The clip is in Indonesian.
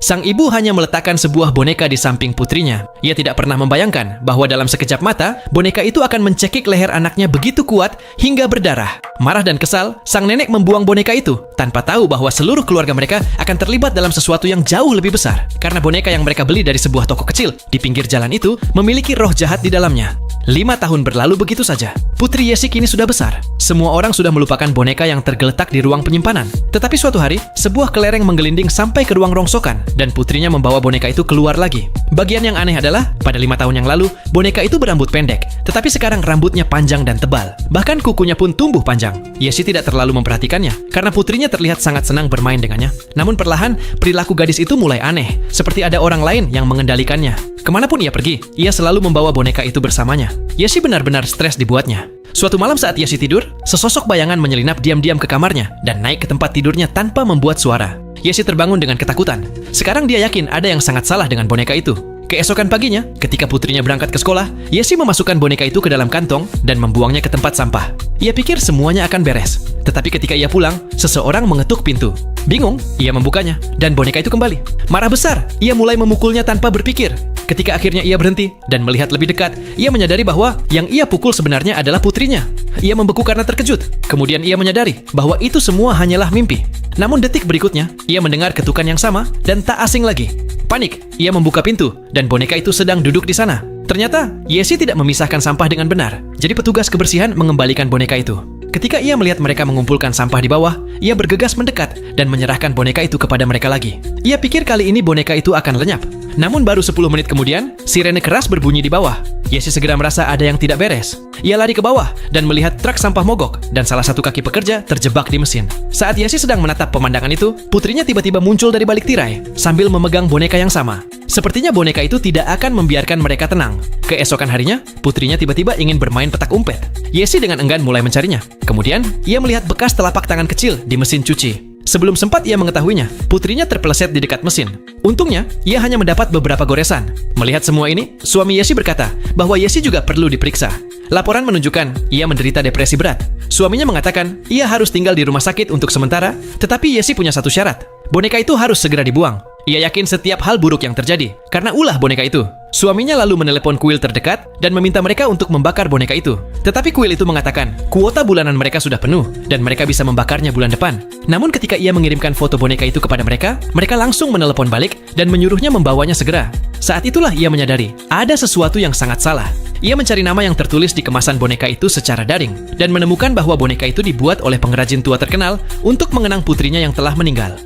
Sang ibu hanya meletakkan sebuah boneka di samping putrinya. Ia tidak pernah membayangkan bahwa dalam sekejap mata, boneka itu akan mencekik leher anaknya begitu kuat hingga berdarah. Marah dan kesal, sang nenek membuang boneka itu tanpa tahu bahwa seluruh keluarga mereka akan terlibat dalam sesuatu yang jauh lebih besar. Karena boneka yang mereka beli dari sebuah toko kecil di pinggir jalan itu memiliki roh jahat di dalamnya. 5 tahun berlalu begitu saja. Putri Yesi kini sudah besar. Semua orang sudah melupakan boneka yang tergeletak di ruang penyimpanan. Tetapi suatu hari, sebuah kelereng menggelinding sampai ke ruang rongsokan dan putrinya membawa boneka itu keluar lagi. Bagian yang aneh adalah, pada 5 tahun yang lalu, boneka itu berambut pendek, tetapi sekarang rambutnya panjang dan tebal. Bahkan kukunya pun tumbuh panjang. Yesi tidak terlalu memperhatikannya, karena putrinya terlihat sangat senang bermain dengannya. Namun perlahan, perilaku gadis itu mulai aneh, seperti ada orang lain yang mengendalikannya. Kemanapun ia pergi, ia selalu membawa boneka itu bersamanya. Yesi benar-benar stres dibuatnya. Suatu malam saat Yesi tidur, sesosok bayangan menyelinap diam-diam ke kamarnya dan naik ke tempat tidurnya tanpa membuat suara. Yesi terbangun dengan ketakutan. Sekarang dia yakin ada yang sangat salah dengan boneka itu. Keesokan paginya, ketika putrinya berangkat ke sekolah, Yesi memasukkan boneka itu ke dalam kantong dan membuangnya ke tempat sampah. Ia pikir semuanya akan beres. Tetapi ketika ia pulang, seseorang mengetuk pintu. Bingung, ia membukanya, dan boneka itu kembali. Marah besar, ia mulai memukulnya tanpa berpikir. Ketika akhirnya ia berhenti dan melihat lebih dekat, ia menyadari bahwa yang ia pukul sebenarnya adalah putrinya. Ia membeku karena terkejut. Kemudian ia menyadari bahwa itu semua hanyalah mimpi. Namun detik berikutnya, ia mendengar ketukan yang sama dan tak asing lagi. Panik, ia membuka pintu dan boneka itu sedang duduk di sana. Ternyata, Yesi tidak memisahkan sampah dengan benar. Jadi petugas kebersihan mengembalikan boneka itu. Ketika ia melihat mereka mengumpulkan sampah di bawah, ia bergegas mendekat dan menyerahkan boneka itu kepada mereka lagi. Ia pikir kali ini boneka itu akan lenyap. Namun baru 10 menit kemudian, sirene keras berbunyi di bawah. Yesi segera merasa ada yang tidak beres. Ia lari ke bawah dan melihat truk sampah mogok dan salah satu kaki pekerja terjebak di mesin. Saat Yesi sedang menatap pemandangan itu, putrinya tiba-tiba muncul dari balik tirai sambil memegang boneka yang sama. Sepertinya boneka itu tidak akan membiarkan mereka tenang. Keesokan harinya, putrinya tiba-tiba ingin bermain petak umpet. Yesi dengan enggan mulai mencarinya. Kemudian, ia melihat bekas telapak tangan kecil di mesin cuci. Sebelum sempat ia mengetahuinya, putrinya terpeleset di dekat mesin. Untungnya, ia hanya mendapat beberapa goresan. Melihat semua ini, suami Yesi berkata bahwa Yesi juga perlu diperiksa. Laporan menunjukkan ia menderita depresi berat. Suaminya mengatakan ia harus tinggal di rumah sakit untuk sementara, tetapi Yesi punya satu syarat. Boneka itu harus segera dibuang. Ia yakin setiap hal buruk yang terjadi karena ulah boneka itu. Suaminya lalu menelepon kuil terdekat dan meminta mereka untuk membakar boneka itu. Tetapi kuil itu mengatakan kuota bulanan mereka sudah penuh dan mereka bisa membakarnya bulan depan. Namun ketika ia mengirimkan foto boneka itu kepada mereka, mereka langsung menelepon balik dan menyuruhnya membawanya segera. Saat itulah ia menyadari ada sesuatu yang sangat salah. Ia mencari nama yang tertulis di kemasan boneka itu secara daring dan menemukan bahwa boneka itu dibuat oleh pengrajin tua terkenal untuk mengenang putrinya yang telah meninggal.